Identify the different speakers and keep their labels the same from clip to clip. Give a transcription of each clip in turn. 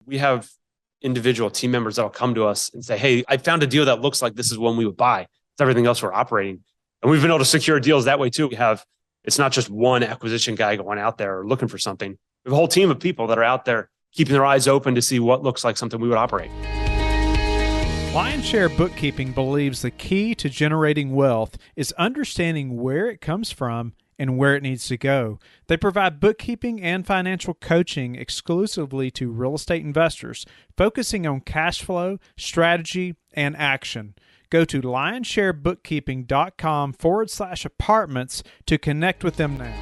Speaker 1: We have individual team members that'll come to us and say, hey, I found a deal that looks like this is one we would buy. It's everything else we're operating. And we've been able to secure deals that way too. It's not just one acquisition guy going out there looking for something. We have a whole team of people that are out there keeping their eyes open to see what looks like something we would operate.
Speaker 2: Lionshare Bookkeeping believes the key to generating wealth is understanding where it comes from and where it needs to go. They provide bookkeeping and financial coaching exclusively to real estate investors, focusing on cash flow, strategy, and action. Go to lionsharebookkeeping.com/apartments to connect with them now.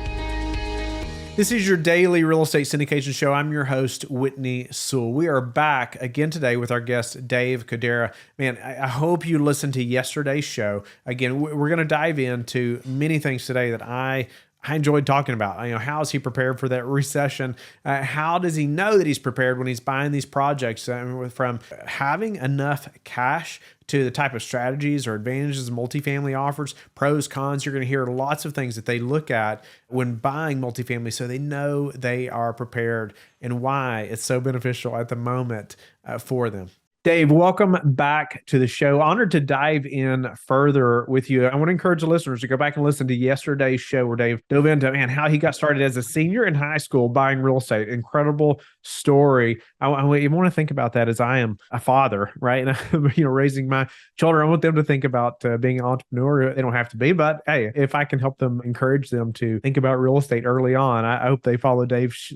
Speaker 2: This is your daily real estate syndication show. I'm your host, Whitney Sewell. We are back again today with our guest, Dave Codera. Man, I hope you listened to yesterday's show. Again, we're going to dive into many things today that I enjoyed talking about. How is he prepared for that recession? How does he know that he's prepared when he's buying these projects? From having enough cash to the type of strategies or advantages multifamily offers, pros, cons. You're going to hear lots of things that they look at when buying multifamily so they know they are prepared and why it's so beneficial at the moment for them. Dave, welcome back to the show. Honored to dive in further with you. I want to encourage the listeners to go back and listen to yesterday's show where Dave dove into how he got started as a senior in high school buying real estate. Incredible story. I want to think about that as I am a father, right? And I'm, raising my children. I want them to think about being an entrepreneur. They don't have to be, but hey, if I can help them, encourage them to think about real estate early on, I hope they follow Dave's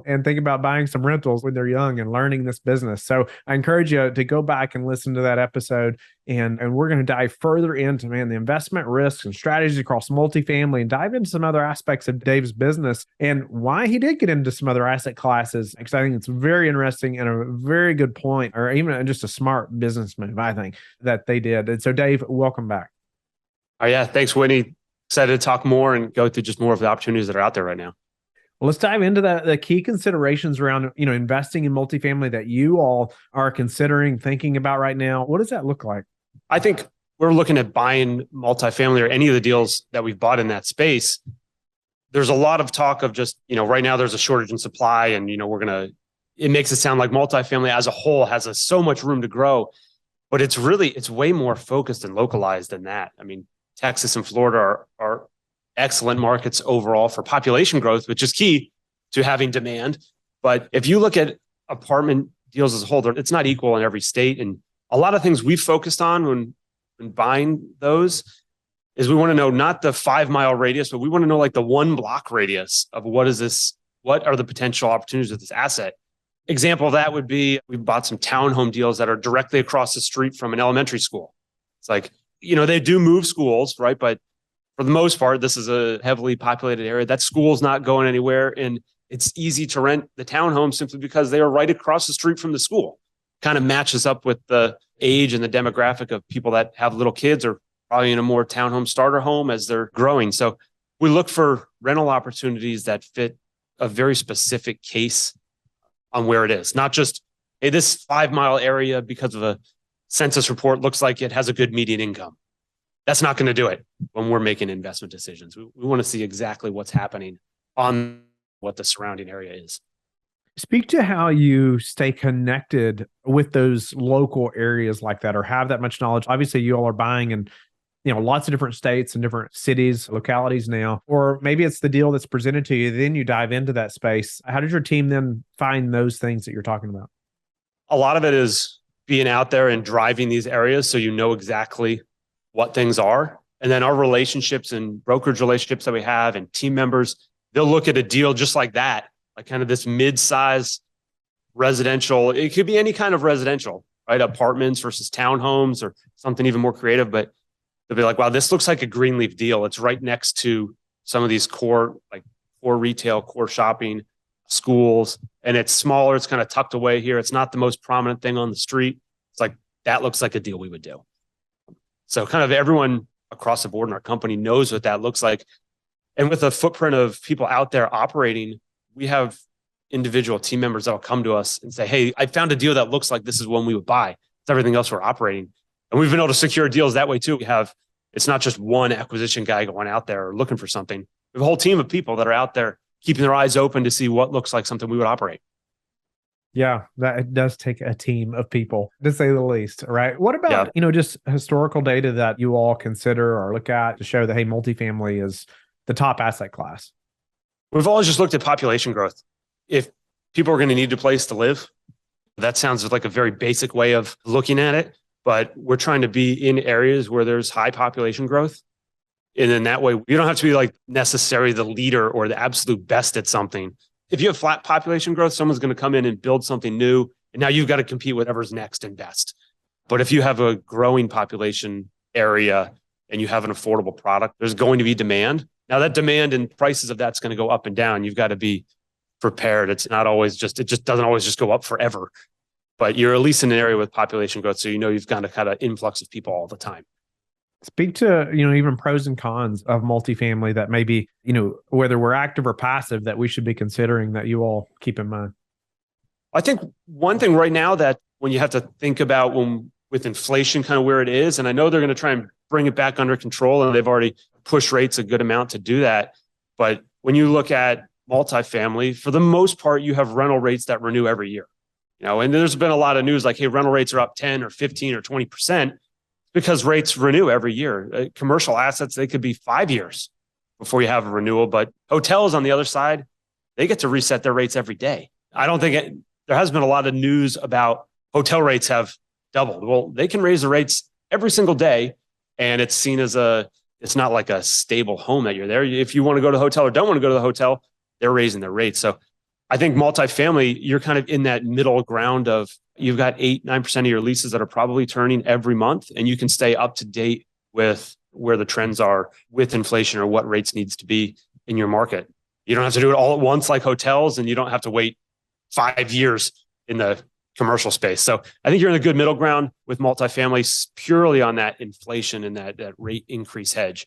Speaker 2: and think about buying some rentals when they're young and learning this business. So I encourage you to go back and listen to that episode. And we're going to dive further into, the investment risks and strategies across multifamily and dive into some other aspects of Dave's business and why he did get into some other asset classes. Because I think it's very interesting and a very good point, or even just a smart business move, I think, that they did. And so Dave, welcome back.
Speaker 1: Oh yeah. Thanks, Whitney. Excited to talk more and go through just more of the opportunities that are out there right now.
Speaker 2: Well, let's dive into the key considerations around, investing in multifamily that you all are considering, thinking about right now. What does that look like?
Speaker 1: I think we're looking at buying multifamily or any of the deals that we've bought in that space. There's a lot of talk of just, right now there's a shortage in supply and, it makes it sound like multifamily as a whole has so much room to grow, but it's way more focused and localized than that. Texas and Florida are excellent markets overall for population growth, which is key to having demand. But if you look at apartment deals as a whole, it's not equal in every state. And a lot of things we've focused on when buying those is we want to know not the 5-mile radius, but we want to know like the 1 block radius of what are the potential opportunities with this asset. Example of that would be we bought some townhome deals that are directly across the street from an elementary school. It's like, they do move schools, right? But for the most part, this is a heavily populated area. That school's not going anywhere. And it's easy to rent the townhome simply because they are right across the street from the school. Kind of matches up with the age and the demographic of people that have little kids or probably in a more townhome starter home as they're growing. So we look for rental opportunities that fit a very specific case on where it is. Not just, hey, this 5-mile area because of a census report looks like it has a good median income. That's not going to do it when we're making investment decisions. We want to see exactly what's happening on what the surrounding area is.
Speaker 2: Speak to how you stay connected with those local areas like that or have that much knowledge. Obviously, you all are buying in lots of different states and different cities, localities now, or maybe it's the deal that's presented to you, then you dive into that space. How did your team then find those things that you're talking about?
Speaker 1: A lot of it is being out there and driving these areas so you know exactly what things are. And then our relationships and brokerage relationships that we have and team members, they'll look at a deal just like that, like kind of this mid-size residential. It could be any kind of residential, right? Apartments versus townhomes or something even more creative, but they'll be like, wow, this looks like a Greenleaf deal. It's right next to some of these core retail, core shopping, schools, and it's smaller. It's kind of tucked away here. It's not the most prominent thing on the street. It's like, that looks like a deal we would do. So kind of everyone across the board in our company knows what that looks like. And with a footprint of people out there operating, we have individual team members that'll come to us and say, hey, I found a deal that looks like this is one we would buy. It's everything else we're operating. And we've been able to secure deals that way too. It's not just one acquisition guy going out there looking for something. We have a whole team of people that are out there keeping their eyes open to see what looks like something we would operate.
Speaker 2: Yeah, that it does take a team of people to say the least, right? What
Speaker 1: Yeah.
Speaker 2: about, just historical data that you all consider or look at to show that, hey, multifamily is the top asset class?
Speaker 1: We've always just looked at population growth. If people are going to need a place to live, that sounds like a very basic way of looking at it, but we're trying to be in areas where there's high population growth. And in that way, you don't have to be like necessarily the leader or the absolute best at something. If you have flat population growth, someone's going to come in and build something new. And now you've got to compete with whatever's next and best. But if you have a growing population area and you have an affordable product, there's going to be demand. Now that demand and prices of that's going to go up and down. You've got to be prepared. It's not always just, it just doesn't always just go up forever, but you're at least in an area with population growth. So, you've got a kind of influx of people all the time.
Speaker 2: Speak to, even pros and cons of multifamily that maybe, whether we're active or passive, that we should be considering that you all keep in mind.
Speaker 1: I think one thing right now that when you have to think about when with inflation kind of where it is, and I know they're going to try and bring it back under control and they've already pushed rates a good amount to do that. But when you look at multifamily, for the most part, you have rental rates that renew every year. And there's been a lot of news like, hey, rental rates are up 10 or 15 or 20% because rates renew every year. Commercial assets, they could be 5 years before you have a renewal, but hotels on the other side, they get to reset their rates every day. I don't think there has been a lot of news about hotel rates have doubled. Well, they can raise the rates every single day, and it's seen as it's not like a stable home that you're there. If you want to go to the hotel or don't want to go to the hotel, they're raising their rates. So I think multifamily, you're kind of in that middle ground of you've got 8-9% of your leases that are probably turning every month, and you can stay up to date with where the trends are with inflation or what rates needs to be in your market. You don't have to do it all at once like hotels, and you don't have to wait 5 years in the commercial space. So I think you're in a good middle ground with multifamily purely on that inflation and that rate increase hedge.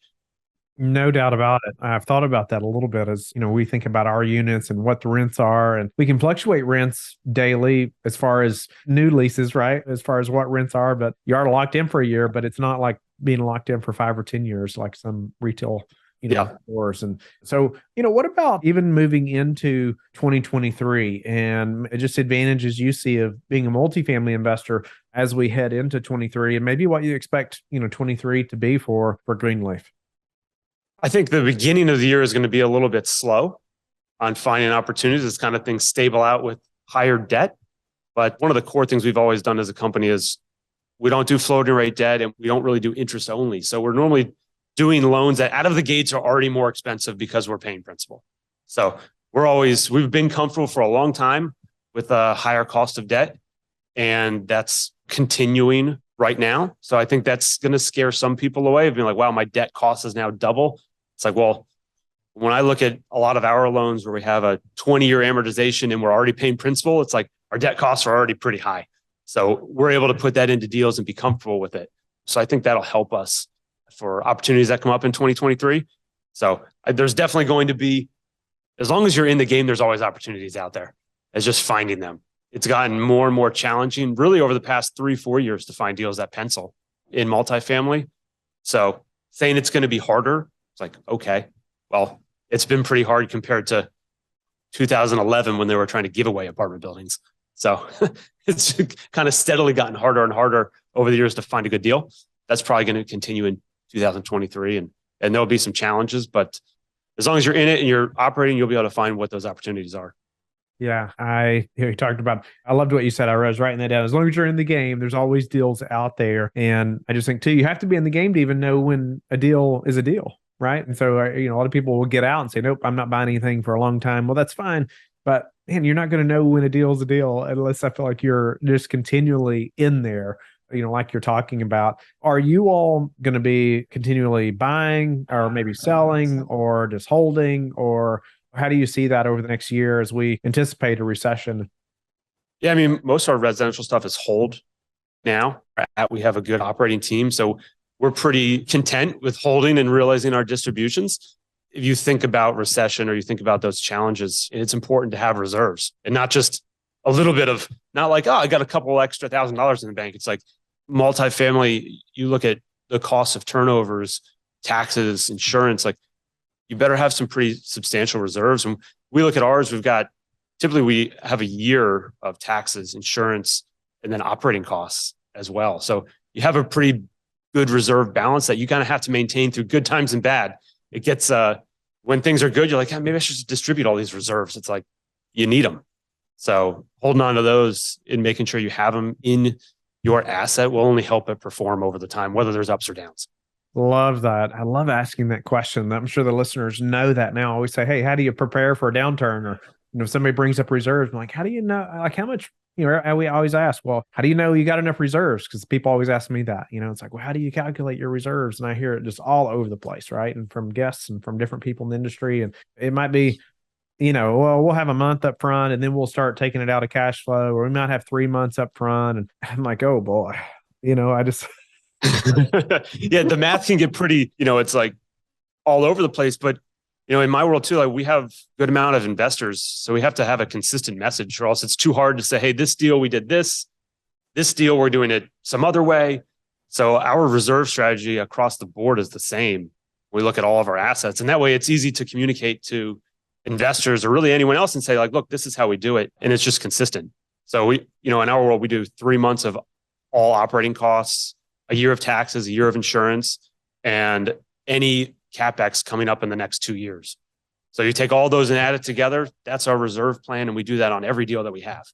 Speaker 2: No doubt about it. I've thought about that a little bit as, we think about our units and what the rents are, and we can fluctuate rents daily as far as new leases, right? As far as what rents are, but you are locked in for a year, but it's not like being locked in for 5 or 10 years, like some retail, stores. And so, what about even moving into 2023 and just advantages you see of being a multifamily investor as we head into 23 and maybe what you expect, 23 to be for Greenleaf?
Speaker 1: I think the beginning of the year is going to be a little bit slow on finding opportunities as kind of things stable out with higher debt. But one of the core things we've always done as a company is we don't do floating rate debt and we don't really do interest only. So we're normally doing loans that out of the gates are already more expensive because we're paying principal. So we've been comfortable for a long time with a higher cost of debt, and that's continuing right now. So I think that's going to scare some people away of being like, wow, my debt cost is now double. It's like, well, when I look at a lot of our loans where we have a 20-year amortization and we're already paying principal, it's like our debt costs are already pretty high. So we're able to put that into deals and be comfortable with it. So I think that'll help us for opportunities that come up in 2023. So there's definitely going to be, as long as you're in the game, there's always opportunities out there. It's just finding them. It's gotten more and more challenging really over the past 3-4 years to find deals that pencil in multifamily. So saying it's going to be harder, it's like, okay, well, it's been pretty hard compared to 2011 when they were trying to give away apartment buildings. So it's kind of steadily gotten harder and harder over the years to find a good deal. That's probably going to continue in 2023. And there'll be some challenges, but as long as you're in it and you're operating, you'll be able to find what those opportunities are.
Speaker 2: Yeah, you talked about, I loved what you said. I was writing that down. As long as you're in the game, there's always deals out there. And I just think too, you have to be in the game to even know when a deal is a deal, right? And so, a lot of people will get out and say, nope, I'm not buying anything for a long time. Well, that's fine. But man, you're not going to know when a deal is a deal unless I feel like you're just continually in there, like you're talking about. Are you all going to be continually buying or maybe selling or just holding, or how do you see that over the next year as we anticipate a recession?
Speaker 1: Yeah, I mean, most of our residential stuff is hold now. We have a good operating team. So we're pretty content with holding and realizing our distributions. If you think about recession or you think about those challenges, it's important to have reserves and not just a little bit of, not like, oh, I got a couple extra $1,000 in the bank. It's like multifamily, you look at the cost of turnovers, taxes, insurance, like you better have some pretty substantial reserves. And we look at ours, we've got typically we have a year of taxes, insurance, and then operating costs as well. So you have a pretty good reserve balance that you kind of have to maintain through good times and bad. It gets, when things are good, you're like, maybe I should just distribute all these reserves. It's like, you need them. So holding on to those and making sure you have them in your asset will only help it perform over the time, whether there's ups or downs.
Speaker 2: Love that. I love asking that question. I'm sure the listeners know that now. I always say, hey, how do you prepare for a downturn? Or, if somebody brings up reserves, I'm like, how do you know, like how much, we always ask, well, how do you know you got enough reserves? Because people always ask me that, it's like, well, how do you calculate your reserves? And I hear it just all over the place, right? And from guests and from different people in the industry. And it might be, well, we'll have a month up front and then we'll start taking it out of cash flow, or we might have 3 months up front. And I'm like, oh boy, I just.
Speaker 1: Yeah, the math can get pretty, it's like all over the place. But, in my world too, like we have a good amount of investors. So we have to have a consistent message, or else it's too hard to say, hey, this deal, we did this deal, we're doing it some other way. So our reserve strategy across the board is the same. We look at all of our assets, and that way it's easy to communicate to investors or really anyone else and say, like, look, this is how we do it. And it's just consistent. So we, in our world, we do 3 months of all operating costs, a year of taxes, a year of insurance, and any CapEx coming up in the next 2 years. So you take all those and add it together. That's our reserve plan. And we do that on every deal that we have.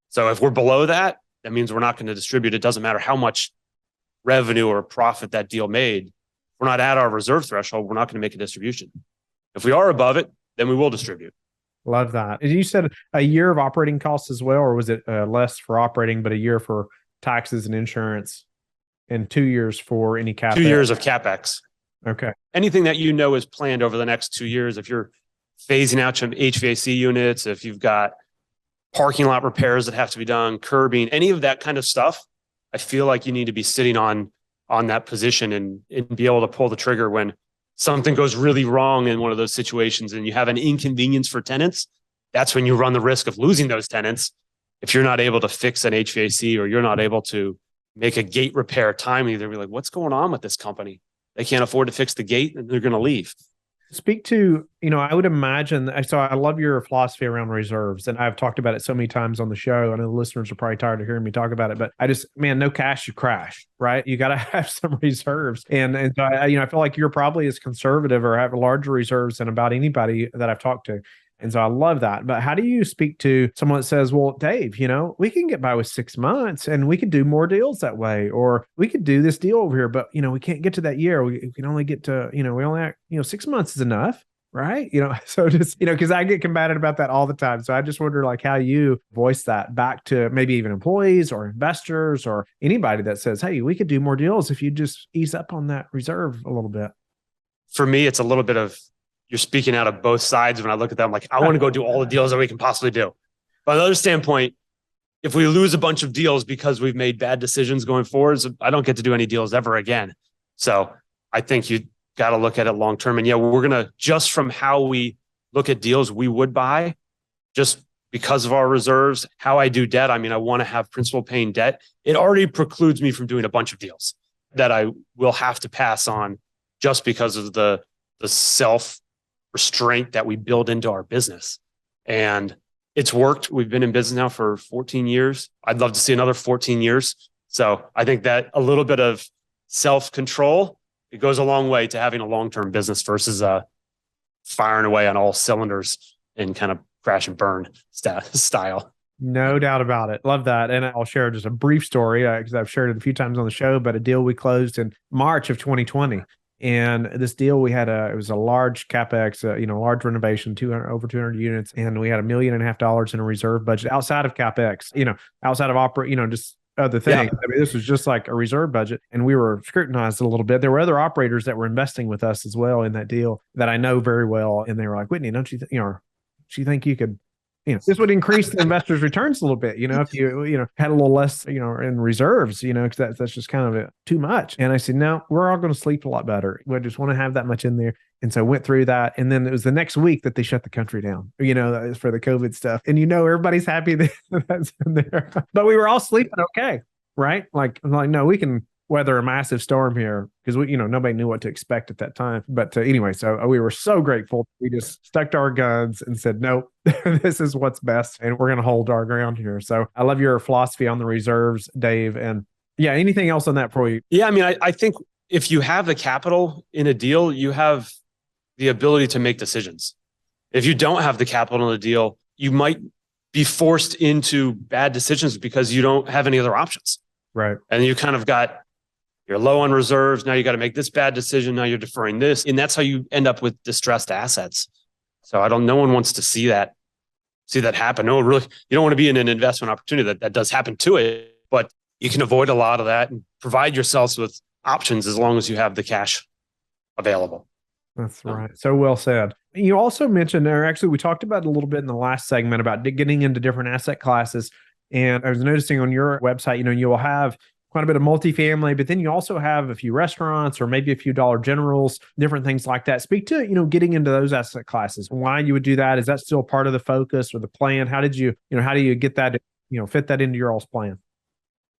Speaker 1: So if we're below that, that means we're not going to distribute. It doesn't matter how much revenue or profit that deal made. If we're not at our reserve threshold, we're not going to make a distribution. If we are above it, then we will distribute.
Speaker 2: Love that. And you said a year of operating costs as well, or was it less for operating, but a year for taxes and insurance? And 2 years for any CapEx?
Speaker 1: 2 years of CapEx.
Speaker 2: Okay.
Speaker 1: Anything that is planned over the next 2 years, if you're phasing out some HVAC units, if you've got parking lot repairs that have to be done, curbing, any of that kind of stuff, I feel like you need to be sitting on that position and be able to pull the trigger when something goes really wrong in one of those situations and you have an inconvenience for tenants. That's when you run the risk of losing those tenants. If you're not able to fix an HVAC or you're not able to make a gate repair timely, they'll be like, what's going on with this company? They can't afford to fix the gate and they're going to leave.
Speaker 2: Speak to, I would imagine, so I love your philosophy around reserves, and I've talked about it so many times on the show. I know the listeners are probably tired of hearing me talk about it, but no cash, you crash, right? You got to have some reserves. And so I feel like you're probably as conservative or have larger reserves than about anybody that I've talked to. And so I love that. But how do you speak to someone that says, well, Dave, we can get by with 6 months and we could do more deals that way, or we could do this deal over here, but, we can't get to that year. We can only get to, we only, 6 months is enough. Right. So just, because I get combated about that all the time. So I just wonder like how you voice that back to maybe even employees or investors or anybody that says, hey, we could do more deals if you just ease up on that reserve a little bit.
Speaker 1: For me, it's a little bit of, you're speaking out of both sides. When I look at them, like, I want to go do all the deals that we can possibly do. But on the other standpoint, if we lose a bunch of deals because we've made bad decisions going forward, I don't get to do any deals ever again. So I think you got to look at it long-term. And yeah, we're going to, just from how we look at deals we would buy, just because of our reserves, how I do debt. I mean, I want to have principal paying debt. It already precludes me from doing a bunch of deals that I will have to pass on just because of the self restraint that we build into our business. And it's worked. We've been in business now for 14 years. I'd love to see another 14 years. So I think that a little bit of self-control, it goes a long way to having a long-term business versus firing away on all cylinders and kind of crash and burn style.
Speaker 2: No doubt about it. Love that. And I'll share just a brief story because I've shared it a few times on the show, but a deal we closed in March of 2020. And this deal we had it was a large CapEx, large renovation, over 200 units. And we had $1.5 million in a reserve budget outside of CapEx, outside of just other things. Yeah. I mean, this was just like a reserve budget, and we were scrutinized a little bit. There were other operators that were investing with us as well in that deal that I know very well. And they were like, Whitney, don't you think you could, this would increase the investors' returns a little bit, if you, had a little less, in reserves, because that's just kind of too much. And I said, no, we're all going to sleep a lot better. We just want to have that much in there. And so I went through that. And then it was the next week that they shut the country down, for the COVID stuff. And, everybody's happy that that's in there. But we were all sleeping okay, right? Like, I'm like, no, we can weather a massive storm here because nobody knew what to expect at that time. But anyway, so we were so grateful. We just stuck to our guns and said, nope, this is what's best. And we're going to hold our ground here. So I love your philosophy on the reserves, Dave. And yeah, anything else on that for you?
Speaker 1: Yeah, I mean, I think if you have the capital in a deal, you have the ability to make decisions. If you don't have the capital in a deal, you might be forced into bad decisions because you don't have any other options.
Speaker 2: Right.
Speaker 1: And you kind of you're low on reserves. Now you got to make this bad decision. Now you're deferring this. And that's how you end up with distressed assets. So no one wants to see that happen. No, really, you don't want to be in an investment opportunity that does happen to it, but you can avoid a lot of that and provide yourselves with options as long as you have the cash available.
Speaker 2: That's right. So well said. You also mentioned there, actually, we talked about it a little bit in the last segment about getting into different asset classes. And I was noticing on your website, you will have quite a bit of multifamily, but then you also have a few restaurants or maybe a few Dollar Generals, different things like that. Speak to, getting into those asset classes, why you would do that. Is that still part of the focus or the plan? How do you get that, fit that into your all's plan?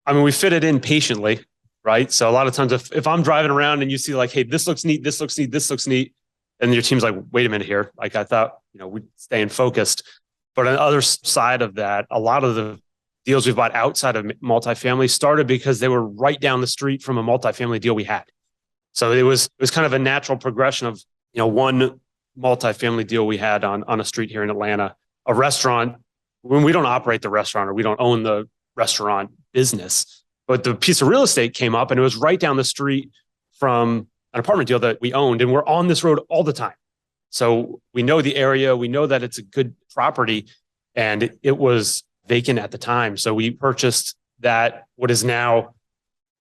Speaker 1: I mean, we fit it in patiently, right? So a lot of times if I'm driving around and you see like, hey, this looks neat, this looks neat, this looks neat. And your team's like, wait a minute here. Like I thought, we'd staying focused. But on the other side of that, a lot of the deals we've bought outside of multifamily started because they were right down the street from a multifamily deal we had. So it was kind of a natural progression of, one multifamily deal we had on a street here in Atlanta, a restaurant. When we don't operate the restaurant or we don't own the restaurant business, but the piece of real estate came up and it was right down the street from an apartment deal that we owned, and we're on this road all the time. So we know the area, we know that it's a good property, and it was vacant at the time. So we purchased that, what is now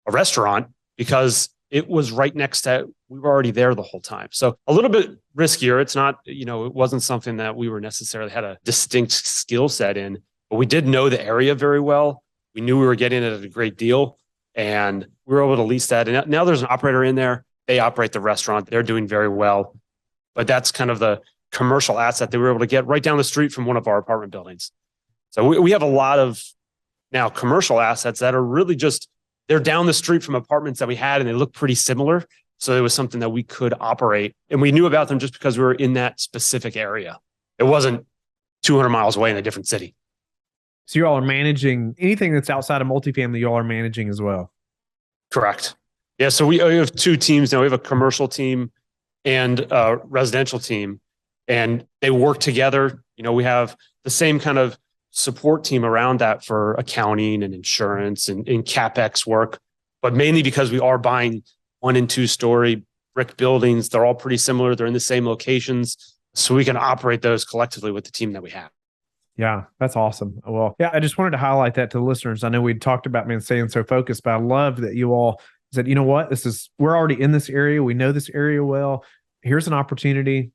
Speaker 1: a restaurant, because it was right next to, we were already there the whole time. So a little bit riskier. It's not, it wasn't something that we were necessarily had a distinct skill set in, but we did know the area very well. We knew we were getting it at a great deal, and we were able to lease that. And now there's an operator in there. They operate the restaurant. They're doing very well. But that's kind of the commercial asset that we were able to get right down the street from one of our apartment buildings. So we have a lot of now commercial assets that are really they're down the street from apartments that we had, and they look pretty similar. So it was something that we could operate. And we knew about them just because we were in that specific area. It wasn't 200 miles away in a different city.
Speaker 2: So you all are managing anything that's outside of multifamily, you all are managing as well.
Speaker 1: Correct. Yeah. So we have two teams now. We have a commercial team and a residential team, and they work together. We have the same kind of support team around that for accounting and insurance and CapEx work, but mainly because we are buying 1- and 2-story brick buildings. They're all pretty similar. They're in the same locations. So we can operate those collectively with the team that we have.
Speaker 2: Yeah, that's awesome. Well, yeah, I just wanted to highlight that to the listeners. I know we talked about staying so focused, but I love that you all said, you know what, we're already in this area. We know this area well. Here's an opportunity,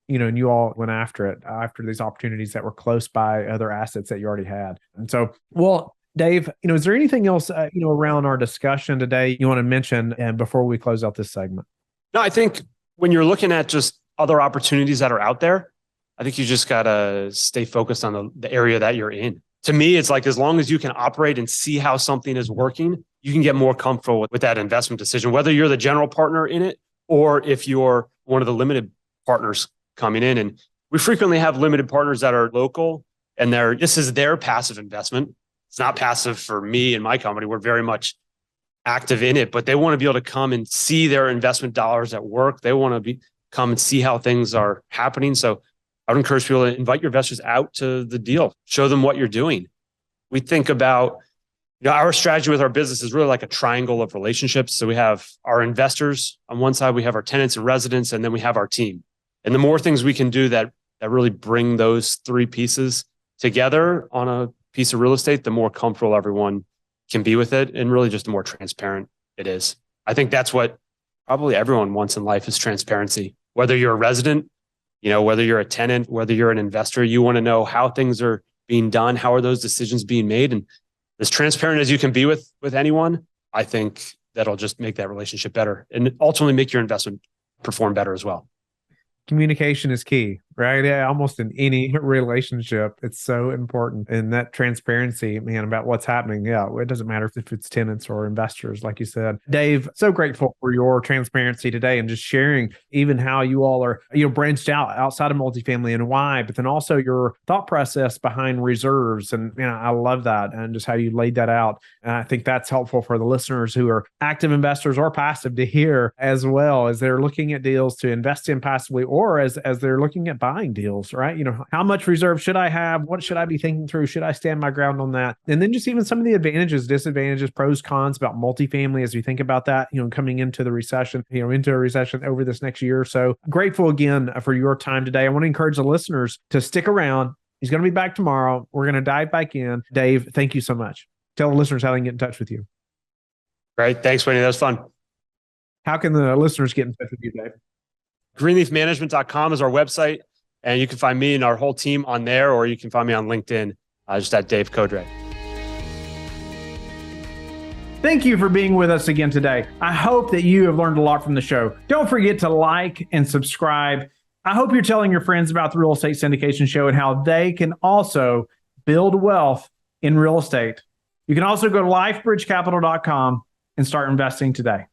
Speaker 2: and you all went after it, after these opportunities that were close by other assets that you already had. And so, well, Dave, is there anything else, around our discussion today you want to mention and before we close out this segment?
Speaker 1: No, I think when you're looking at just other opportunities that are out there, I think you just got to stay focused on the area that you're in. To me, it's like, as long as you can operate and see how something is working, you can get more comfortable with that investment decision, whether you're the general partner in it or if you're one of the limited partners coming in. And we frequently have limited partners that are local, and this is their passive investment. It's not passive for me and my company. We're very much active in it, but they want to be able to come and see their investment dollars at work. They want to come and see how things are happening. So I would encourage people to invite your investors out to the deal, show them what you're doing. We think about, our strategy with our business is really like a triangle of relationships. So we have our investors on one side, we have our tenants and residents, and then we have our team. And the more things we can do that really bring those three pieces together on a piece of real estate, the more comfortable everyone can be with it, and really just the more transparent it is. I think that's what probably everyone wants in life, is transparency. Whether you're a resident, whether you're a tenant, whether you're an investor, you want to know how things are being done, how are those decisions being made, and as transparent as you can be with anyone, I think that'll just make that relationship better and ultimately make your investment perform better as well.
Speaker 2: Communication is key. right? Yeah, almost in any relationship, it's so important. And that transparency, man, about what's happening. Yeah, it doesn't matter if it's tenants or investors, like you said. Dave, so grateful for your transparency today and just sharing even how you all are, branched out outside of multifamily and why, but then also your thought process behind reserves. And, I love that and just how you laid that out. And I think that's helpful for the listeners who are active investors or passive to hear as well as they're looking at deals to invest in passively or as they're looking at buying deals, right? How much reserve should I have? What should I be thinking through? Should I stand my ground on that? And then just even some of the advantages, disadvantages, pros, cons about multifamily as we think about that, coming into the recession, into a recession over this next year or so. Grateful again for your time today. I want to encourage the listeners to stick around. He's going to be back tomorrow. We're going to dive back in. Dave, thank you so much. Tell the listeners how they can get in touch with you.
Speaker 1: Great. Thanks, Whitney. That was fun.
Speaker 2: How can the listeners get in touch with you, Dave?
Speaker 1: Greenleafmanagement.com is our website, and you can find me and our whole team on there, or you can find me on LinkedIn, just at Dave Codre.
Speaker 2: Thank you for being with us again today. I hope that you have learned a lot from the show. Don't forget to like and subscribe. I hope you're telling your friends about the Real Estate Syndication Show and how they can also build wealth in real estate. You can also go to lifebridgecapital.com and start investing today.